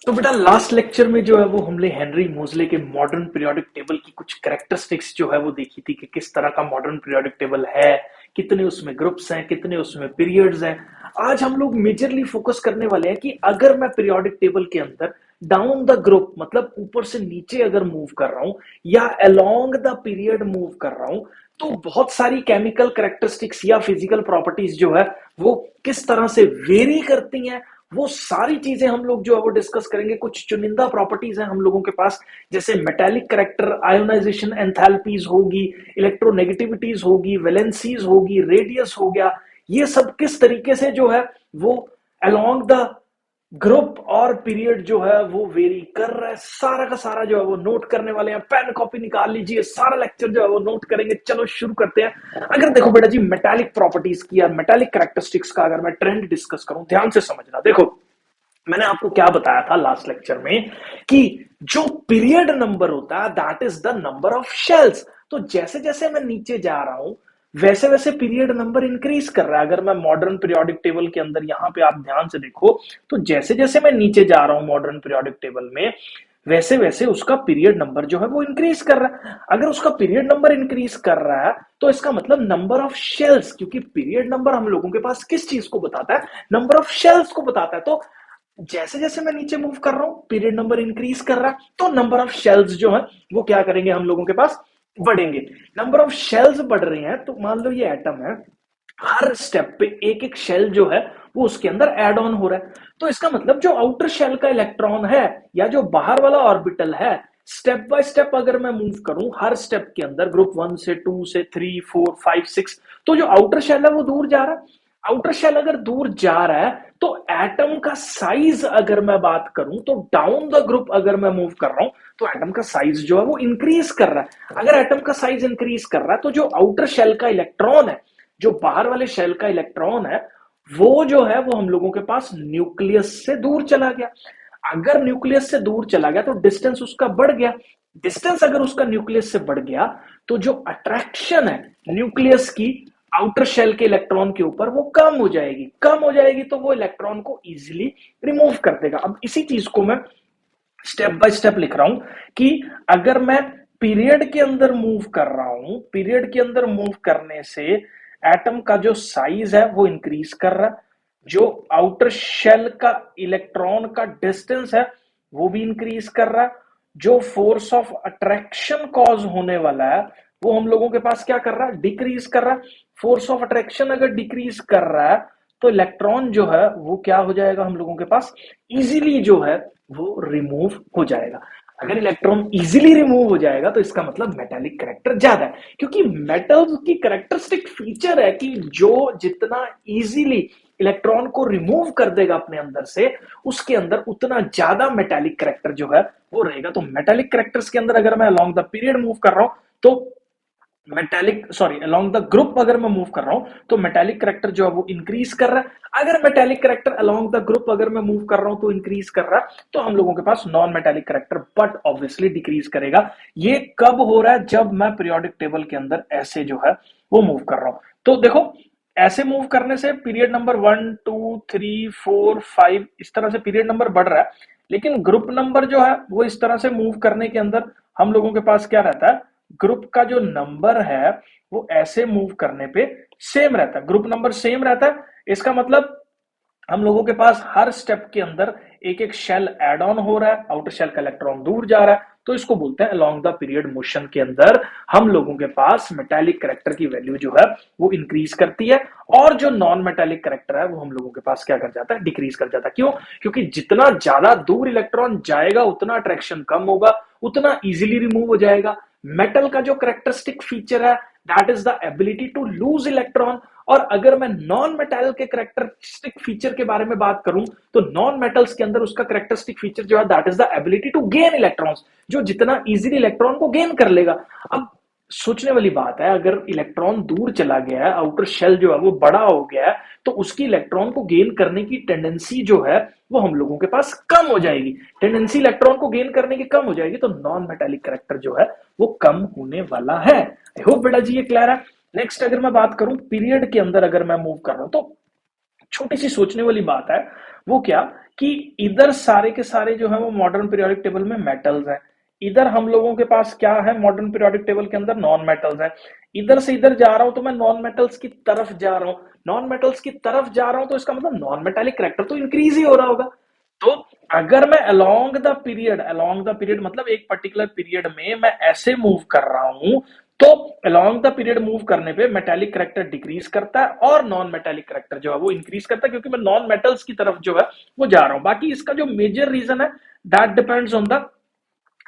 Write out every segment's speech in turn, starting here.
तो बेटा last lecture में जो है वो हमने हेनरी मोजले के मॉडर्न पीरियोडिक टेबल की कुछ कैरेक्टरिस्टिक्स जो है वो देखी थी कि किस तरह का मॉडर्न पीरियोडिक टेबल है, कितने उसमें ग्रुप्स हैं, कितने उसमें पीरियड्स हैं। आज हम लोग मेजरली फोकस करने वाले हैं कि अगर मैं पीरियोडिक टेबल के अंदर डाउन द ग्रुप मतलब ऊपर से नीचे अगर मूव कर रहा हूं या अलोंग द पीरियड मूव कर रहा हूं तो बहुत सारी केमिकल कैरेक्टरिस्टिक्स या फिजिकल प्रॉपर्टीज जो है वो किस तरह से वेरी करती हैं। वो सारी चीजें हम लोग जो है वो डिस्कस करेंगे। कुछ चुनिंदा प्रॉपर्टीज हैं हम लोगों के पास, जैसे मेटेलिक करेक्टर, आयोनाइजेशन एंथैल्पीज होगी, इलेक्ट्रोनेगेटिविटीज होगी, वैलेंसीज होगी, रेडियस हो गया। ये सब किस तरीके से जो है वो अलोंग द ग्रुप और पीरियड जो है वो वेरी कर रहा है। सारा का सारा जो है वो नोट करने वाले हैं। पेन कॉपी निकाल लीजिए, सारा लेक्चर जो है वो नोट करेंगे। चलो शुरू करते हैं। अगर देखो बेटा जी, मेटालिक प्रॉपर्टीज की या मेटालिक कैरेक्टरिस्टिक्स का अगर मैं ट्रेंड डिस्कस करूं, ध्यान से समझना। देखो मैंने आपको क्या बताया था लास्ट लेक्चर में कि जो पीरियड नंबर होता है that is the number of shells. तो जैसे जैसे मैं नीचे जा रहा हूं वैसे वैसे पीरियड नंबर इंक्रीज कर रहा है। अगर मैं मॉडर्न पीरियोडिक टेबल के अंदर यहां पे आप ध्यान से देखो तो जैसे जैसे मैं नीचे जा रहा हूं मॉडर्न पीरियोडिक टेबल में वैसे वैसे उसका पीरियड नंबर जो है वो इंक्रीज कर रहा है। अगर उसका पीरियड नंबर इंक्रीज कर रहा है तो इसका मतलब नंबर ऑफ शेल्स, क्योंकि पीरियड नंबर हम लोगों के पास किस चीज को बताता है, नंबर ऑफ शेल्स को बताता है। तो जैसे जैसे मैं नीचे मूव कर रहा हूं पीरियड नंबर इंक्रीज कर रहा है तो नंबर ऑफ शेल्स जो है वो क्या करेंगे हम लोगों के पास, बढ़ेंगे। नंबर ऑफ शेल्स बढ़ रहे हैं तो मान लो ये एटम है, हर स्टेप पे एक एक शेल जो है वो उसके अंदर एड ऑन हो रहा है। तो इसका मतलब जो आउटर शेल का इलेक्ट्रॉन है या जो बाहर वाला ऑर्बिटल है, स्टेप बाय स्टेप अगर मैं मूव करूं हर स्टेप के अंदर ग्रुप 1 से 2 से 3 4 5 6, तो जो आउटर शेल है वो दूर जा रहा है। आउटर शेल अगर दूर जा रहा है तो एटम का साइज अगर मैं बात करूं तो डाउन द ग्रुप अगर मैं मूव कर रहा हूं तो एटम का साइज जो है वो इंक्रीज कर रहा है। अगर एटम का साइज इंक्रीज कर रहा है तो जो आउटर शेल का इलेक्ट्रॉन है, जो बाहर वाले शेल का इलेक्ट्रॉन है, वो जो है वो हम लोगों के पास न्यूक्लियस से दूर चला गया। अगर न्यूक्लियस से दूर चला गया तो डिस्टेंस उसका बढ़ गया। डिस्टेंस अगर उसका न्यूक्लियस से बढ़ गया तो जो अट्रैक्शन है न्यूक्लियस की आउटर शेल के इलेक्ट्रॉन के ऊपर वो कम हो जाएगी। कम हो जाएगी तो वो इलेक्ट्रॉन को इजीली रिमूव कर देगा। अब इसी चीज को मैं स्टेप बाय स्टेप लिख रहा हूं कि अगर मैं पीरियड के अंदर मूव कर रहा हूं, पीरियड के अंदर मूव करने से एटम का जो साइज है वो इंक्रीज कर रहा है, जो आउटर शेल का इलेक्ट्रॉन का डिस्टेंस है वो भी इंक्रीज कर रहा है, जो फोर्स ऑफ अट्रैक्शन कॉज होने वाला है वो हम लोगों के पास क्या कर रहा है, डिक्रीज कर रहा है। फोर्स ऑफ अट्रैक्शन अगर डिक्रीज कर रहा है तो इलेक्ट्रॉन जो है वो क्या हो जाएगा हम लोगों के पास, इजीली जो है वो रिमूव हो जाएगा। अगर इलेक्ट्रॉन इजीली रिमूव हो जाएगा तो इसका मतलब मेटालिक करेक्टर ज्यादा है, क्योंकि मेटल्स की करेक्टरिस्टिक फीचर है कि जो जितना इजीली इलेक्ट्रॉन को रिमूव कर देगा अपने अंदर से उसके अंदर उतना ज्यादा मेटालिक करेक्टर जो है वो रहेगा। तो मेटालिक करेक्टर्स के अंदर अगर मैं अलोंग द पीरियड मूव कर रहा हूं तो metallic sorry along the group अगर मैं मूव कर रहा हूं तो मेटालिक करेक्टर जो है वो इंक्रीज कर रहा है। अगर metallic character along the group अगर मैं मूव कर रहा हूं तो इंक्रीज कर रहा है, तो हम लोगों के पास non metallic character but obviously decrease करेगा। ये कब हो रहा है, जब मैं पीरियोडिक टेबल के अंदर ऐसे जो है वो मूव कर रहा हूं। तो देखो ऐसे मूव करने से पीरियड नंबर 1 2 3 4 5 इस तरह से पीरियड नंबर बढ़ रहा है, लेकिन ग्रुप नंबर जो है वो इस तरह से मूव करने के अंदर हम लोगों के पास क्या रहता है, ग्रुप का जो नंबर है वो ऐसे मूव करने पे सेम रहता है, ग्रुप नंबर सेम रहता है। इसका मतलब हम लोगों के पास हर स्टेप के अंदर एक एक शेल एड ऑन हो रहा है, आउटर शेल का इलेक्ट्रॉन दूर जा रहा है, तो इसको बोलते हैं अलोंग द पीरियड मोशन के अंदर हम लोगों के पास मेटालिक करेक्टर की वैल्यू जो है वो इंक्रीज करती है और जो नॉन मेटालिक करेक्टर है वो हम लोगों के पास क्या कर जाता है, डिक्रीज कर जाता है। क्यों? क्योंकि जितना ज्यादा दूर इलेक्ट्रॉन जाएगा उतना अट्रैक्शन कम होगा, उतना इजीली रिमूव हो जाएगा। मेटल का जो करेक्टरिस्टिक फीचर है that is the ability to lose electron. और अगर मैं नॉन मेटल के करेक्टरिस्टिक फीचर के बारे में बात करूं तो नॉन मेटल्स के अंदर उसका करेक्टरिस्टिक फीचर जो है that is the ability to gain electrons, जो जितना इजीली इलेक्ट्रॉन को गेन कर लेगा। अब सोचने वाली बात है, अगर इलेक्ट्रॉन दूर चला गया है, आउटर शेल जो है वो बड़ा हो गया है, तो उसकी इलेक्ट्रॉन को गेन करने की टेंडेंसी जो है वो हम लोगों के पास कम हो जाएगी। टेंडेंसी इलेक्ट्रॉन को गेन करने की कम हो जाएगी तो नॉन मेटालिक करेक्टर जो है वो कम होने वाला है। आई होप बेटा जी ये क्लियर है। नेक्स्ट अगर मैं बात करूं पीरियड के अंदर अगर मैं मूव कर रहा हूं तो छोटी सी सोचने वाली बात है, वो क्या कि इधर सारे के सारे जो है वो मॉडर्न पीरियोडिक टेबल में मेटल्स हैं, इधर हम लोगों के पास क्या है मॉडर्न पीरियोडिक टेबल के अंदर नॉन मेटल्स हैं। इधर से इधर जा रहा हूं तो मैं नॉन मेटल्स की तरफ जा रहा हूं, नॉन मेटल्स की तरफ जा रहा हूं तो इसका मतलब नॉन मेटालिक करैक्टर तो इंक्रीज ही हो रहा होगा। तो अगर मैं अलोंग द पीरियड मतलब एक पर्टिकुलर पीरियड में मैं ऐसे मूव कर रहा हूं, तो अलोंग द पीरियड मूव करने पे मेटालिक करैक्टर डिक्रीज करता है और नॉन मेटालिक करैक्टर जो है वो इंक्रीज करता है, क्योंकि मैं नॉन मेटल्स की तरफ जो है वो जा रहा हूं। बाकी इसका जो मेजर रीजन है that depends on the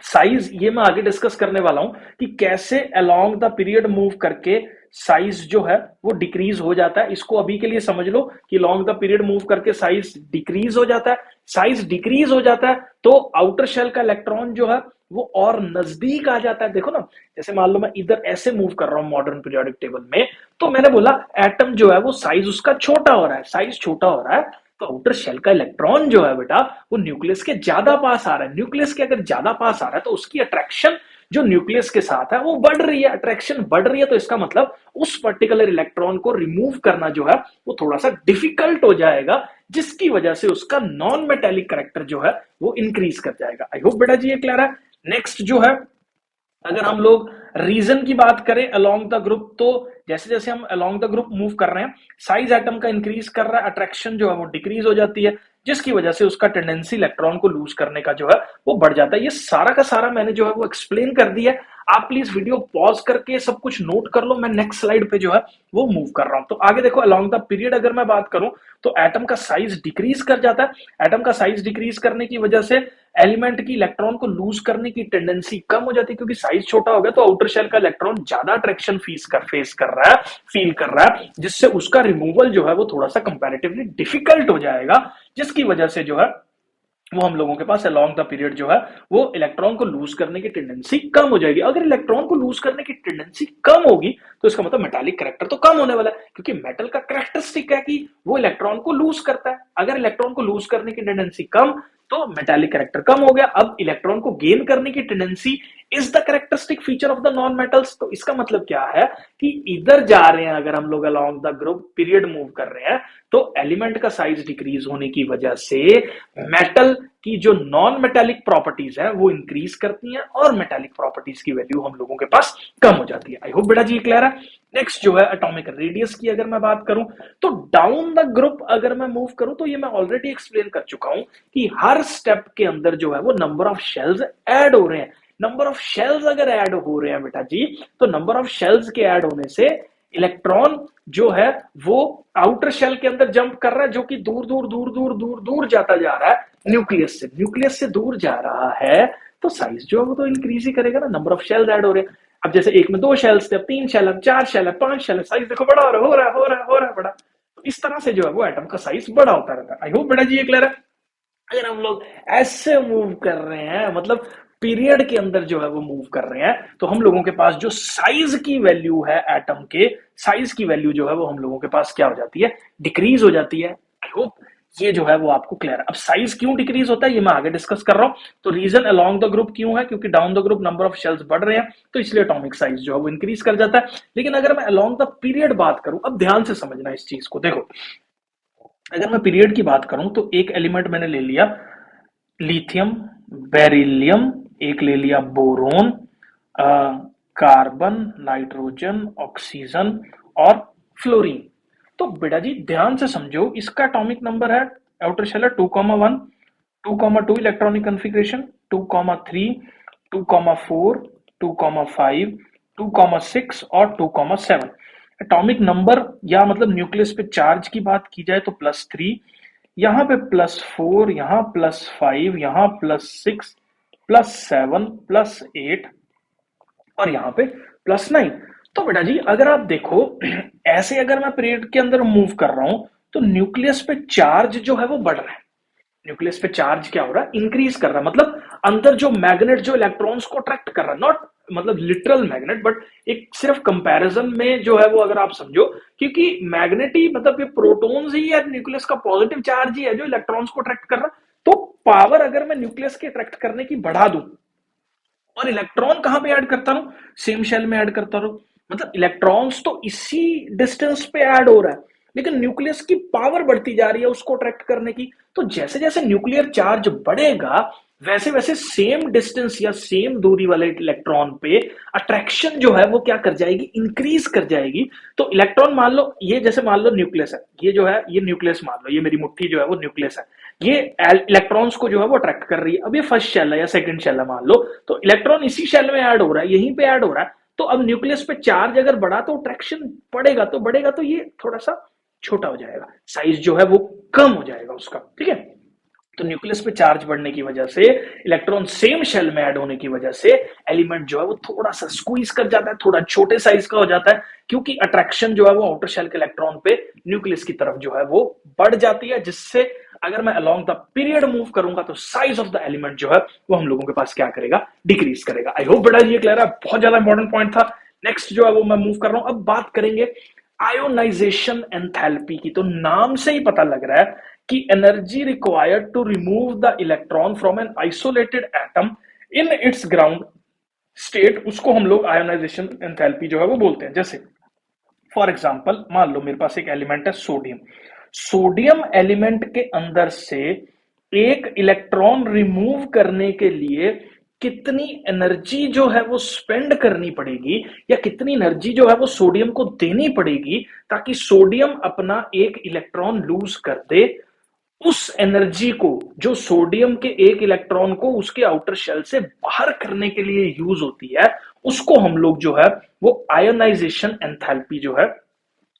size, ये मैं आगे डिस्कस करने वाला हूं कि कैसे अलोंग द पीरियड मूव करके साइज जो है वो डिक्रीज हो जाता है। इसको अभी के लिए समझ लो कि लॉन्ग द पीरियड मूव करके साइज डिक्रीज हो जाता है। साइज डिक्रीज हो जाता है तो आउटर शेल का इलेक्ट्रॉन जो है वो और नजदीक आ जाता है। देखो ना, जैसे मान लो मैं इधर ऐसे मूव कर रहा हूं मॉडर्न पीरियोडिक टेबल में, तो मैंने बोला एटम जो है वो साइज उसका छोटा हो रहा है, साइज छोटा हो रहा है तो आउटर शेल का इलेक्ट्रॉन जो है बेटा वो न्यूक्लियस के ज्यादा पास आ रहा है। न्यूक्लियस के अगर ज्यादा पास आ रहा है तो उसकी अट्रैक्शन जो न्यूक्लियस के साथ है वो बढ़ रही है, अट्रैक्शन बढ़ रही है, तो इसका मतलब उस पर्टिकुलर इलेक्ट्रॉन को रिमूव करना जो है वो थोड़ा सा डिफिकल्ट हो जाएगा, जिसकी वजह से उसका नॉन मेटेलिक करेक्टर जो है वो इंक्रीज कर जाएगा। आई होप बेटा जी ये क्लियर है। नेक्स्ट जो है, अगर हम लोग रीजन की बात करें अलोंग द ग्रुप, तो जैसे जैसे हम अलोंग द ग्रुप मूव कर रहे हैं साइज एटम का इंक्रीज कर रहा है, अट्रैक्शन जो है वो डिक्रीज हो जाती है, जिसकी वजह से उसका टेंडेंसी इलेक्ट्रॉन को लूज करने का जो है वो बढ़ जाता है। ये सारा का सारा मैंने जो है वो एक्सप्लेन कर दिया। आप प्लीज वीडियो पॉज करके सब कुछ नोट कर लो, मैं नेक्स्ट स्लाइड पे जो है वो मूव कर रहा हूं। तो आगे देखो, अलोंग द पीरियड अगर मैं बात करूं तो एटम का साइज डिक्रीज कर जाता है। एटम का साइज डिक्रीज करने की वजह से एलिमेंट की इलेक्ट्रॉन को लूज करने की टेंडेंसी कम हो जाती है, क्योंकि साइज छोटा हो गया तो आउटर शेल का इलेक्ट्रॉन ज्यादा अट्रैक्शन फेस कर रहा है, फील कर रहा है, जिससे उसका रिमूवल जो है वो थोड़ा सा कंपैरेटिवली डिफिकल्ट हो जाएगा, जिसकी वजह से जो है वो हम लोगों के पास अलोंग द पीरियड जो है वो इलेक्ट्रॉन को लूज करने की टेंडेंसी कम हो जाएगी। अगर इलेक्ट्रॉन को लूज करने की टेंडेंसी कम होगी तो इसका मतलब मेटालिक करैक्टर तो कम होने वाला है, क्योंकि मेटल का करैक्टरिस्टिक है कि वो इलेक्ट्रॉन को लूज करता है। अगर इलेक्ट्रॉन को लूज करने की टेंडेंसी कम तो मेटालिक करैक्टर कम हो गया। अब इलेक्ट्रॉन को गेन करने की tendency is the characteristic feature of the non metals. तो इसका मतलब क्या है कि इधर जा रहे हैं अगर हम लोग along the group period move कर रहे हैं तो एलिमेंट का साइज डिक्रीज होने की वजह से मेटल की जो नॉन मेटालिक प्रॉपर्टीज है वो इंक्रीज करती हैं और मेटालिक प्रॉपर्टीज की वैल्यू हम लोगों के पास कम हो जाती है। आई होप बेटा जी क्लियर है। नेक्स्ट जो है एटॉमिक रेडियस की अगर मैं बात करूं तो डाउन द ग्रुप अगर मैं मूव करूं तो ये मैं ऑलरेडी एक्सप्लेन कर चुका हूं कि हर स्टेप के अंदर जो है वो नंबर ऑफ शेल्स ऐड हो रहे हैं। नंबर ऑफ शेल्स अगर ऐड हो रहे हैं बेटा जी, तो नंबर ऑफ शेल्स के ऐड होने से इलेक्ट्रॉन जो है वो आउटर शेल के अंदर जंप कर रहा है, जो कि दूर दूर दूर दूर दूर दूर जाता जा रहा है न्यूक्लियस से। न्यूक्लियस से दूर जा रहा है तो साइज जो है वो तो इंक्रीज ही करेगा ना, नंबर ऑफ शेल्स ऐड हो रहे हैं। अब जैसे एक में 2 शेल्स थे, अब 3 शेल है, 4 शेल है, 5 शेल है, साइज देखो बड़ा हो रहा है, हो रहा है, हो रहा है, हो रहा है बड़ा। तो इस तरह से जो है वो एटम का साइज बड़ा होता रहता है। आई होप बेटा जी ये क्लियर है। अगर हम लोग ऐसे मूव कर रहे हैं मतलब पीरियड के अंदर जो है वो मूव कर रहे हैं, तो हम लोगों के पास जो साइज की वैल्यू है एटम के, साइज की वैल्यू जो है वो हम लोगों के पास क्या हो जाती है, डिक्रीज हो जाती है। आई होप ये जो है वो आपको क्लियर है। अब साइज क्यों डिक्रीज होता है ये मैं आगे डिस्कस कर रहा हूं। तो रीजन अलोंग द ग्रुप क्यों है, क्योंकि down the group number of shells बढ़ रहे हैं तो इसलिए एटॉमिक साइज जो है वो इंक्रीज कर जाता है। लेकिन अगर मैं अलोंग द पीरियड बात करूं, अब ध्यान से समझना इस चीज को, देखो अगर मैं पीरियड की बात करूं तो एक एलिमेंट मैंने ले लिया लिथियम, बेरिलियम, एक ले लिया बोरोन, कार्बन, नाइट्रोजन, ऑक्सीजन और फ्लोरीन। तो बेटा जी ध्यान से समझो, इसका एटॉमिक नंबर है आउटर शेल 2,1, 2,2 इलेक्ट्रॉनिक कॉन्फ़िगरेशन, 2,3, 2,4, 2,5, 2,6 और 2,7। एटॉमिक नंबर या मतलब न्यूक्लियस पे चार्ज की बात की जाए तो +3, यहां पे +4, यहां +5, यहां +6, +7, +8 और यहाँ पे +9। तो बेटा जी अगर आप देखो ऐसे अगर मैं पीरियड के अंदर मूव कर रहा हूं तो न्यूक्लियस पे चार्ज जो है वो बढ़ रहा है। न्यूक्लियस पे चार्ज क्या हो रहा है, इंक्रीज कर रहा है। मतलब अंदर जो मैग्नेट जो इलेक्ट्रॉन्स को अट्रैक्ट कर रहा है, नॉट मतलब लिटरल मैग्नेट, बट एक सिर्फ कंपैरिजन में जो है वो अगर आप समझो, क्योंकि मैग्नेट ही मतलब ये प्रोटॉन्स ही है, न्यूक्लियस का पॉजिटिव चार्ज ही है जो इलेक्ट्रॉन्स को अट्रैक्ट कर रहा है। तो पावर अगर मैं न्यूक्लियस के अट्रैक्ट करने की बढ़ा दूं और इलेक्ट्रॉन कहां पे ऐड करता रहूं, सेम शेल में ऐड करता रहूं, मतलब इलेक्ट्रॉन्स तो इसी डिस्टेंस पे ऐड हो रहा है। लेकिन न्यूक्लियस की पावर बढ़ती जा रही है उसको अट्रैक्ट करने की। तो जैसे जैसे न्यूक्लियर चार्ज बढ़ेगा, वैसे वैसे सेम डिस्टेंस या सेम दूरी वाले इलेक्ट्रॉन पे अट्रैक्शन जो है वो क्या कर जाएगी, इंक्रीज कर जाएगी। तो इलेक्ट्रॉन मान लो, ये जैसे मान लो न्यूक्लियस है, ये जो है ये न्यूक्लियस मान लो, ये मेरी मुट्ठी जो है वो न्यूक्लियस है, ये इलेक्ट्रॉन्स को जो है वो अट्रैक्ट कर रही है। अब ये फर्स्ट शेल है या सेकंड शेल है मान लो, तो इलेक्ट्रॉन इसी शेल में ऐड हो रहा है, यहीं पे ऐड हो रहा है। तो अब न्यूक्लियस पे चार्ज अगर बढ़ा तो अट्रैक्शन बढ़ेगा तो ये थोड़ा सा छोटा हो जाएगा, साइज जो है वो कम हो जाएगा उसका, ठीक है। तो न्यूक्लियस पे चार्ज बढ़ने की वजह से, इलेक्ट्रॉन सेम शेल में ऐड होने की वजह से एलिमेंट जो है वो थोड़ा सा स्क्वीज कर जाता है, थोड़ा छोटे साइज का हो जाता है, क्योंकि अट्रैक्शन जो है वो आउटर शेल के इलेक्ट्रॉन पे न्यूक्लियस की तरफ जो है वो बढ़ जाती है, जिससे अगर मैं अलोंग द पीरियड मूव करूंगा तो साइज ऑफ द एलिमेंट जो है वो हम लोगों के पास क्या करेगा, डिक्रीज करेगा। आई होप बेटा ये क्लियर है, बहुत ज्यादा इंपॉर्टेंट पॉइंट था। नेक्स्ट जो है वो मैं मूव कर रहा हूं, अब बात करेंगे आयोनाइजेशन एंथैल्पी की। तो नाम से ही पता लग रहा है कि energy required to remove the electron from an isolated atom in its ground state, उसको हम लोग आयोनाइजेशन एंथैल्पी जो है वो बोलते हैं। जैसे फॉर एग्जांपल मान लो मेरे पास एक एलिमेंट है सोडियम, सोडियम एलिमेंट के अंदर से एक इलेक्ट्रॉन रिमूव करने के लिए कितनी एनर्जी जो है वो स्पेंड करनी पड़ेगी, या कितनी एनर्जी जो है वो सोडियम को देनी पड़ेगी ताकि सोडियम अपना एक इलेक्ट्रॉन लूज कर दे। उस एनर्जी को, जो सोडियम के एक इलेक्ट्रॉन को उसके आउटर शेल से बाहर करने के लिए यूज होती है, उसको हम लोग जो है वो आयोनाइजेशन एंथैल्पी जो है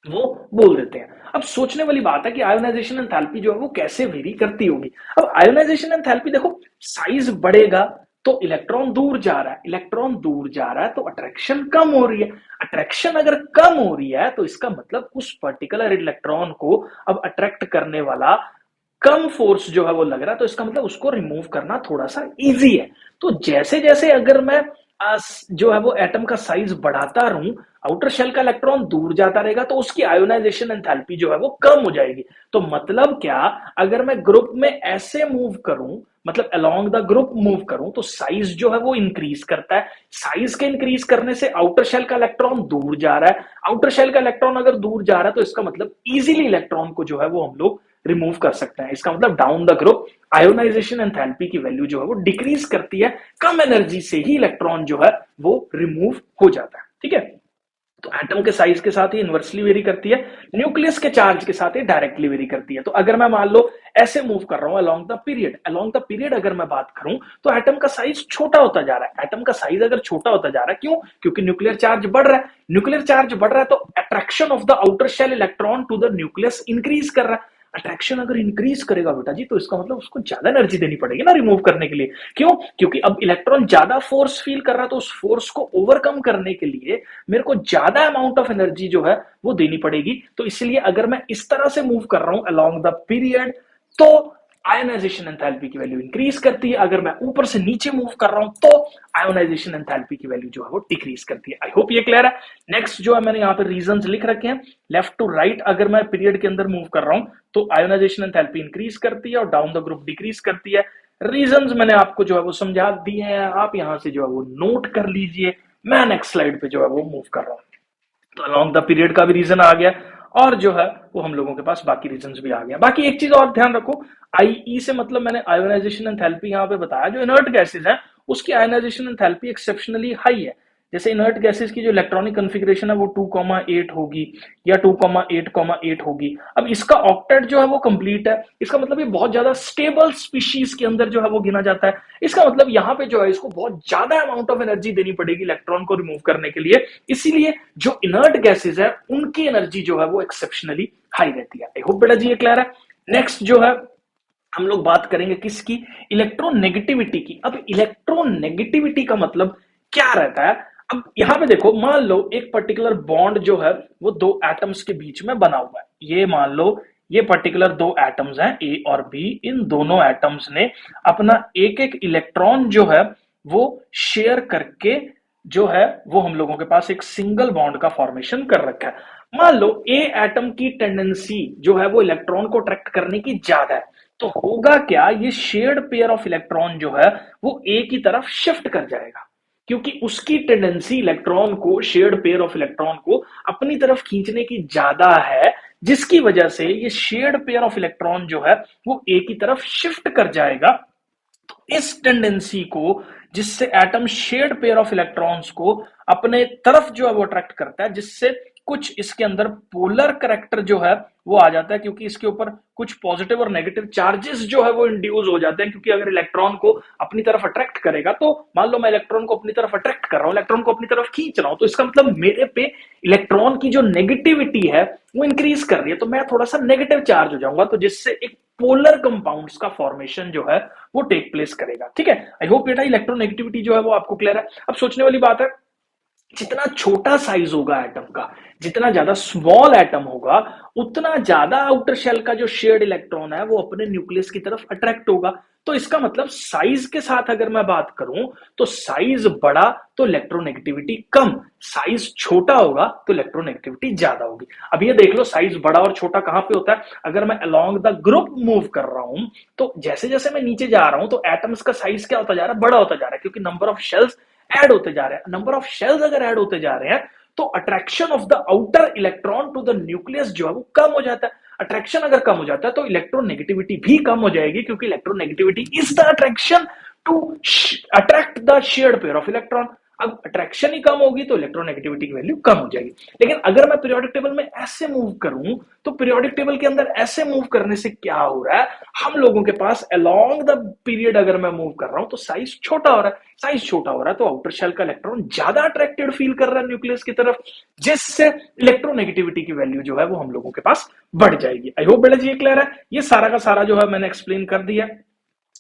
वो बोल देते हैं। अब सोचने वाली बात है कि आयोनाइजेशन एंथैल्पी जो है वो कैसे वेरी करती होगी। अब आयोनाइजेशन एंथैल्पी देखो, साइज बढ़ेगा तो इलेक्ट्रॉन दूर जा रहा है, इलेक्ट्रॉन दूर जा रहा है तो अट्रैक्शन कम हो रही है, अट्रैक्शन अगर कम हो रही है तो इसका मतलब उस पर्टिकुलर इलेक्ट्रॉन को अब अट्रैक्ट करने वाला कम फोर्स जो है वो लग रहा है, तो इसका मतलब उसको रिमूव करना थोड़ा सा इजी है। तो जैसे जैसे अगर मैं जो है वो एटम का साइज बढ़ाता रहूं, आउटर शेल का इलेक्ट्रॉन दूर जाता रहेगा तो उसकी आयोनाइजेशन एंथैल्पी जो है वो कम हो जाएगी। तो मतलब क्या, अगर मैं ग्रुप में ऐसे मूव करूं, मतलब अलोंग द ग्रुप मूव करूं, तो साइज जो है वो इंक्रीज करता है। साइज के इंक्रीज करने से आउटर शेल का इलेक्ट्रॉन दूर जा रहा है, आउटर शेल का इलेक्ट्रॉन अगर दूर जा रहा है तो इसका मतलब इजीली इलेक्ट्रॉन को जो है वो हम लोग रिमूव कर सकते हैं। इसका मतलब down the group ionisation enthalpy की वैल्यू जो है वो डिक्रीज करती है, कम एनर्जी से ही इलेक्ट्रॉन जो है वो रिमूव हो जाता है, ठीक है। तो एटम के साइज के साथ ही इनवर्सली वेरी करती है, न्यूक्लियस के चार्ज के साथ ही डायरेक्टली वेरी करती है। तो अगर मैं मान लो ऐसे मूव कर रहा हूं along the period, along the period अगर मैं बात करूं तो एटम का साइज छोटा होता जा रहा है। एटम का साइज अगर छोटा होता जा रहा है, क्यों? क्योंकि न्यूक्लियर चार्ज बढ़ रहा है, न्यूक्लियर चार्ज बढ़ रहा है तो attraction of the outer shell electron to the nucleus increase कर रहा है। अट्रैक्शन अगर इंक्रीज करेगा बेटा जी, तो इसका मतलब उसको ज्यादा एनर्जी देनी पड़ेगी ना रिमूव करने के लिए। क्यों? क्योंकि अब इलेक्ट्रॉन ज्यादा फोर्स फील कर रहा है, तो उस फोर्स को ओवरकम करने के लिए मेरे को ज्यादा अमाउंट ऑफ एनर्जी जो है वो देनी पड़ेगी। तो इसलिए अगर मैं इस तरह से मूव कर रहा हूं अलोंग द पीरियड, तो आयोनाइजेशन एंथैल्पी की वैल्यू इंक्रीज करती है। अगर मैं ऊपर से नीचे मूव कर रहा हूं तो आयोनाइजेशन एंथैल्पी की वैल्यू जो है वो डिक्रीज करती है। आई होप ये क्लियर है। नेक्स्ट जो है मैंने यहाँ पे रीजंस लिख रखे हैं, लेफ्ट टू राइट अगर मैं पीरियड के अंदर मूव कर रहा हूं तो आयोनाइजेशन एंथैल्पी इंक्रीज करती है और डाउन द ग्रुप डिक्रीज करती है। रीजंस मैंने आपको जो है वो समझा दिए हैं, आप यहां से जो है वो नोट कर लीजिए। मैं नेक्स्ट स्लाइड पे जो है वो मूव कर रहा हूं। तो अलोंग द पीरियड का भी रीजन आ गया और जो है वो हम लोगों के पास बाकी रीजंस भी आ गया। बाकी एक चीज और ध्यान रखो, आईई से मतलब मैंने आयोनाइजेशन एंथैल्पी यहाँ पे बताया, जो इनर्ट गैसेज है उसकी आयोनाइजेशन एंथैल्पी एक्सेप्शनली हाई है। जैसे इनर्ट गैसेज की जो इलेक्ट्रॉनिक कॉन्फ़िगरेशन है वो 2,8 होगी या 2,8,8 होगी। अब इसका ऑक्टेट जो है वो कंप्लीट है, इसका मतलब ये बहुत ज्यादा स्टेबल स्पीशीज के अंदर जो है वो गिना जाता है। इसका मतलब यहाँ पे जो है इसको बहुत ज्यादा अमाउंट ऑफ एनर्जी देनी पड़ेगी इलेक्ट्रॉन को रिमूव करने के लिए, इसीलिए जो इनर्ट गैसेज है उनकी एनर्जी जो है वो एक्सेप्शनली हाई रहती है। आई होप बेटा जी ये क्लियर है। नेक्स्ट जो है हम लोग बात करेंगे किसकी, इलेक्ट्रोनेगेटिविटी की। अब इलेक्ट्रोनेगेटिविटी का मतलब क्या रहता है, अब यहां पे देखो, मान लो एक पर्टिकुलर बॉन्ड जो है वो दो एटम्स के बीच में बना हुआ है। ये मान लो ये पर्टिकुलर दो एटम्स हैं ए और बी, इन दोनों एटम्स ने अपना एक एक इलेक्ट्रॉन जो है वो शेयर करके जो है वो हम लोगों के पास एक सिंगल बॉन्ड का फॉर्मेशन कर रखा है। मान लो ए एटम की टेंडेंसी जो है वो इलेक्ट्रॉन को अट्रैक्ट करने की ज्यादा है, तो होगा क्या, ये शेयर्ड पेयर ऑफ इलेक्ट्रॉन जो है वो ए की तरफ शिफ्ट कर जाएगा, क्योंकि उसकी टेंडेंसी इलेक्ट्रॉन को, शेयर्ड पेयर ऑफ इलेक्ट्रॉन को अपनी तरफ खींचने की ज्यादा है, जिसकी वजह से ये शेयर्ड पेयर ऑफ इलेक्ट्रॉन जो है वो ए की तरफ शिफ्ट कर जाएगा। इस टेंडेंसी को, जिससे atom shared pair of electrons को अपने तरफ जो है वो अट्रैक्ट करता है, जिससे कुछ इसके अंदर पोलर करेक्टर जो है वो आ जाता है, क्योंकि इसके ऊपर कुछ पॉजिटिव और नेगेटिव चार्जेस जो है वो इंड्यूस हो जाते हैं। क्योंकि अगर इलेक्ट्रॉन को अपनी तरफ अट्रैक्ट करेगा, तो मान लो मैं इलेक्ट्रॉन को अपनी तरफ अट्रैक्ट कर रहा हूं, इलेक्ट्रॉन को अपनी तरफ खींच रहा हूं, तो इसका मतलब मेरे पे इलेक्ट्रॉन की जो नेगेटिविटी है वो इंक्रीज कर रही है, तो मैं थोड़ा सा नेगेटिव चार्ज हो जाऊंगा, तो जिससे एक पोलर कंपाउंड्स का फॉर्मेशन जो है वो टेक प्लेस करेगा। ठीक है, आई होप बेटा इलेक्ट्रोनेगेटिविटी जो है वो आपको क्लियर है। अब सोचने वाली बात है, जितना छोटा साइज होगा एटम का, जितना ज्यादा स्मॉल एटम होगा, उतना ज्यादा आउटर शेल का जो शेयर्ड इलेक्ट्रॉन है वो अपने न्यूक्लियस की तरफ अट्रैक्ट होगा। तो इसका मतलब साइज के साथ अगर मैं बात करूं, तो साइज बड़ा तो इलेक्ट्रोनेगेटिविटी कम, साइज छोटा होगा तो इलेक्ट्रोनेगेटिविटी ज्यादा होगी। अब ये देख लो, साइज बड़ा और छोटा कहां पे होता है? अगर मैं अलोंग द ग्रुप मूव कर रहा हूं, तो जैसे जैसे मैं नीचे जा रहा हूं, तो एटम्स का साइज क्या होता जा रहा है? बड़ा होता जा रहा है, क्योंकि नंबर ऑफ शेल्स ऐड होते जा रहे हैं। नंबर ऑफ शेल्स अगर ऐड होते जा रहे हैं, तो attraction of the outer electron to the nucleus जो है वो कम हो जाता है। अट्रैक्शन अगर कम हो जाता है, तो इलेक्ट्रोनेगेटिविटी भी कम हो जाएगी, क्योंकि electronegativity is the attraction to attract the shared pair of electron. अब अट्रैक्शन ही कम होगी तो इलेक्ट्रोनेगेटिविटी की वैल्यू कम हो जाएगी। लेकिन अगर मैं पीरियोडिक टेबल में ऐसे मूव करूं, तो पीरियोडिक टेबल के अंदर ऐसे मूव करने से क्या हो रहा है, हम लोगों के पास अलोंग द पीरियड अगर मैं मूव कर रहा हूं, तो साइज छोटा हो रहा है। साइज छोटा हो रहा है तो आउटर शेल का इलेक्ट्रॉन ज्यादा अट्रैक्टेड फील कर रहा है न्यूक्लियस की तरफ, जिससे इलेक्ट्रोनेगेटिविटी की वैल्यू जो है वो हम लोगों के पास बढ़ जाएगी। आई होप बेटा जी ये क्लियर है। ये सारा का सारा जो है मैंने एक्सप्लेन कर दिया।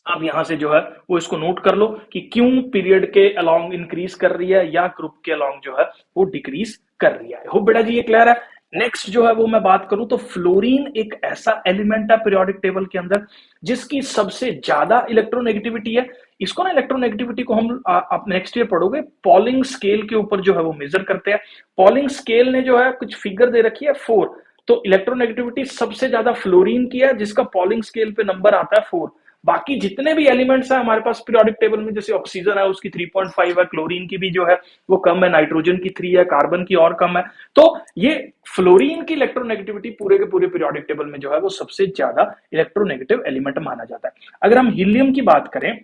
आप यहां से जो है वो इसको नोट कर लो कि क्यों पीरियड के अलोंग इंक्रीज कर रही है या ग्रुप के अलोंग जो है वो डिक्रीज कर रही है। होप बेटा जी ये क्लियर है। नेक्स्ट जो है वो मैं बात करूं, तो फ्लोरीन एक ऐसा एलिमेंट है पीरियोडिक टेबल के अंदर जिसकी सबसे ज्यादा इलेक्ट्रोनेगेटिविटी है। इसको ना, इलेक्ट्रोनेगेटिविटी को हम आप नेक्स्ट ईयर पढ़ोगे, पॉलिंग स्केल के ऊपर जो है वो मेजर करते हैं। पॉलिंग स्केल ने जो है कुछ फिगर दे रखी है 4, तो इलेक्ट्रोनेगेटिविटी सबसे ज्यादा फ्लोरीन की है, जिसका पॉलिंग स्केल पे नंबर आता है 4। बाकी जितने भी एलिमेंट्स हैं हमारे पास पीरियोडिक टेबल में, जैसे ऑक्सीजन है उसकी 3.5 है, क्लोरीन की भी जो है वो कम है, नाइट्रोजन की 3 है, कार्बन की और कम है। तो ये फ्लोरीन की इलेक्ट्रोनेगेटिविटी पूरे के पूरे पीरियोडिक टेबल में जो है वो सबसे ज्यादा इलेक्ट्रोनेगेटिव एलिमेंट माना जाता है। अगर हम हीलियम की बात करें,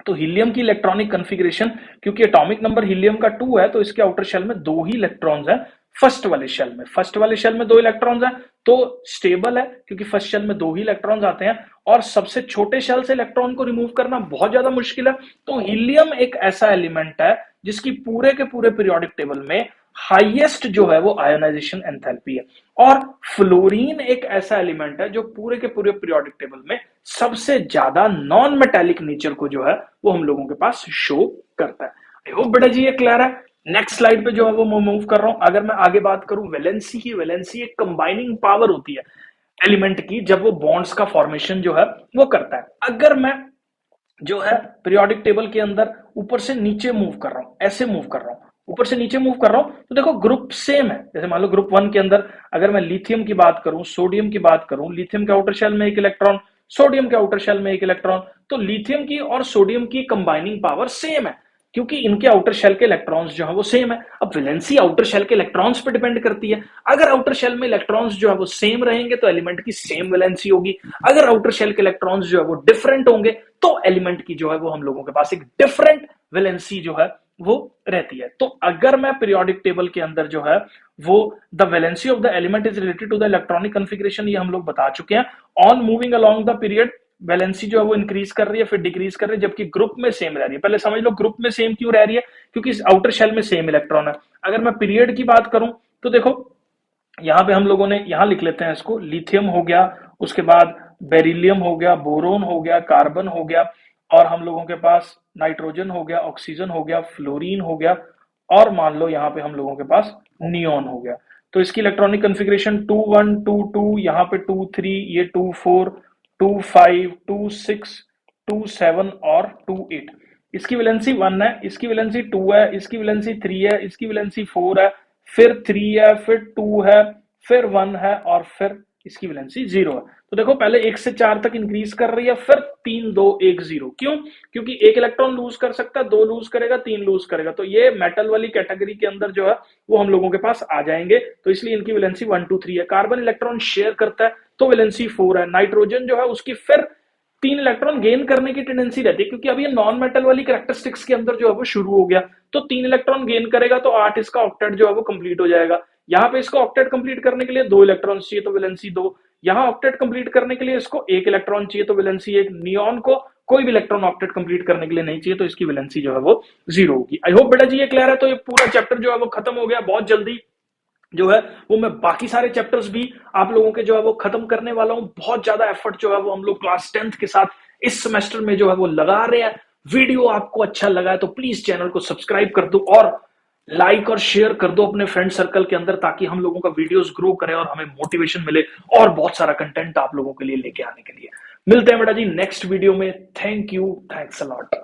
तो हीलियम की इलेक्ट्रॉनिक कन्फिग्रेशन, क्योंकि एटॉमिक नंबर हीलियम का 2 है, तो इसके आउटर शेल में 2 ही इलेक्ट्रॉन्स हैं। फर्स्ट वाले शेल में 2 इलेक्ट्रॉन्स हैं, तो स्टेबल है, क्योंकि फर्स्ट शेल में 2 ही इलेक्ट्रॉन्स आते हैं, और सबसे छोटे शेल से इलेक्ट्रॉन को रिमूव करना बहुत ज्यादा मुश्किल है। तो हीलियम एक ऐसा एलिमेंट है जिसकी पूरे के पूरे पीरियोडिक टेबल में हाईएस्ट जो है वो आयोनाइजेशन एंथैल्पी है। और फ्लोरीन एक ऐसा एलिमेंट है जो पूरे के पूरे पीरियोडिक टेबल में सबसे ज्यादा नॉन मेटालिक नेचर को जो है वो हम लोगों के पास शो करता है। आई होप बेटा जी ये क्लियर है। नेक्स्ट स्लाइड पे जो है वो मैं मूव कर रहा हूं। अगर मैं आगे बात करूं वैलेंसी की, वैलेंसी एक कंबाइनिंग पावर होती है एलिमेंट की, जब वो बॉन्ड्स का फॉर्मेशन जो है वो करता है। अगर मैं जो है पीरियोडिक टेबल के अंदर ऊपर से नीचे मूव कर रहा हूं, ऐसे मूव कर रहा हूं, ऊपर से नीचे मूव कर रहा हूं, तो देखो ग्रुप सेम है। जैसे मान लो ग्रुप 1 के अंदर अगर मैं लिथियम की बात करूं, सोडियम की बात करूं, लिथियम के आउटर शेल में 1 इलेक्ट्रॉन, सोडियम के आउटर शेल में 1 इलेक्ट्रॉन, तो लिथियम की और सोडियम की कंबाइनिंग पावर सेम है, क्योंकि इनके आउटर शेल के इलेक्ट्रॉन्स जो है वो सेम है। अब वैलेंसी आउटर शेल के इलेक्ट्रॉन्स पे डिपेंड करती है। अगर आउटर शेल में इलेक्ट्रॉन्स जो है वो सेम रहेंगे तो एलिमेंट की सेम वैलेंसी होगी। अगर आउटर शेल के इलेक्ट्रॉन्स जो है वो डिफरेंट होंगे तो एलिमेंट की जो है वो हम लोगों के पास एक डिफरेंट वैलेंसी जो है वो रहती है। तो अगर मैं पीरियोडिक टेबल के अंदर जो है वो the valency of the element is related to the electronic configuration, ये हम लोग बता चुके हैं। On moving along the period valency जो है वो इंक्रीज कर रही है, फिर डिक्रीज कर रही है, जबकि ग्रुप में सेम रह रही है। पहले समझ लो ग्रुप में सेम क्यों रह रही है, क्योंकि इस आउटर शेल में सेम इलेक्ट्रॉन है। अगर मैं पीरियड की बात करूं, तो देखो यहां पे हम लोगों ने यहां लिख लेते हैं इसको, लिथियम हो गया, उसके बाद बेरिलियम हो गया, बोरोन हो गया, कार्बन हो गया, और हम लोगों के पास नाइट्रोजन हो गया, ऑक्सीजन हो गया, फ्लोरीन हो गया, और मान लो यहाँ पे हम लोगों के पास नियोन हो गया। तो इसकी इलेक्ट्रॉनिक कॉन्फ़िगरेशन 2 1 2 2, यहाँ पे 2 3, ये 2 4, 2 5, 2 6, 2 7 और 2 8। इसकी वैलेंसी 1 है, इसकी वैलेंसी 2 है, इसकी वैलेंसी 3 है, इसकी वैलेंसी 4 है, फिर 3 है, फिर 2 है, फिर 1 है, और फिर इसकी वैलेंसी 0 है। तो देखो पहले 1 से 4 तक इंक्रीज कर रही है, फिर 3 2 1 0। क्यों? क्योंकि एक इलेक्ट्रॉन लूज कर सकता है, 2 लूज करेगा, 3 लूज करेगा। तो ये मेटल वाली कैटेगरी के अंदर जो है वो हम लोगों के पास आ जाएंगे। तो इसलिए इनकी वैलेंसी 1 2 3 है। कार्बन इलेक्ट्रॉन शेयर करता है तो वैलेंसी 4 है। नाइट्रोजन जो है उसकी फिर 3 इलेक्ट्रॉन गेन करने की टेंडेंसी रहती है, क्योंकि अभी ये नॉन मेटल वाली कैरेक्टरिस्टिक्स के अंदर जो है वो शुरू हो गया। तो 3 इलेक्ट्रॉन गेन करेगा तो 8 इसका ऑक्टेट जो है वो कंप्लीट हो जाएगा। यहाँ पे इसको ऑक्टेट कंप्लीट करने के लिए 2 इलेक्ट्रॉन चाहिए, तो वैलेंसी 2। यहाँ ऑक्टेट कंप्लीट करने के लिए इसको 1 इलेक्ट्रॉन चाहिए, तो वैलेंसी 1। नियॉन को कोई भी इलेक्ट्रॉन ऑक्टेट कंप्लीट करने के लिए नहीं चाहिए, तो इसकी वैलेंसी जो है वो 0 होगी। आई होप बेटा जी ये क्लियर है। तो ये पूरा चैप्टर जो है वो खत्म हो गया। बहुत जल्दी जो है वो मैं बाकी सारे चैप्टर्स भी आप लोगों के जो है वो खत्म करने वाला हूं। बहुत ज्यादा एफर्ट जो है वो हम लोग क्लास 10th के साथ इस सेमेस्टर में जो है वो लगा रहे हैं। वीडियो आपको अच्छा लगा है तो प्लीज चैनल को सब्सक्राइब कर दो और लाइक और शेयर कर दो अपने फ्रेंड सर्कल के अंदर, ताकि हम लोगों का वीडियोस ग्रो करे और हमें मोटिवेशन मिले और बहुत सारा कंटेंट आप लोगों के लिए लेके आने के लिए। मिलते हैं बेटा जी नेक्स्ट वीडियो में। Thank you, thanks a lot.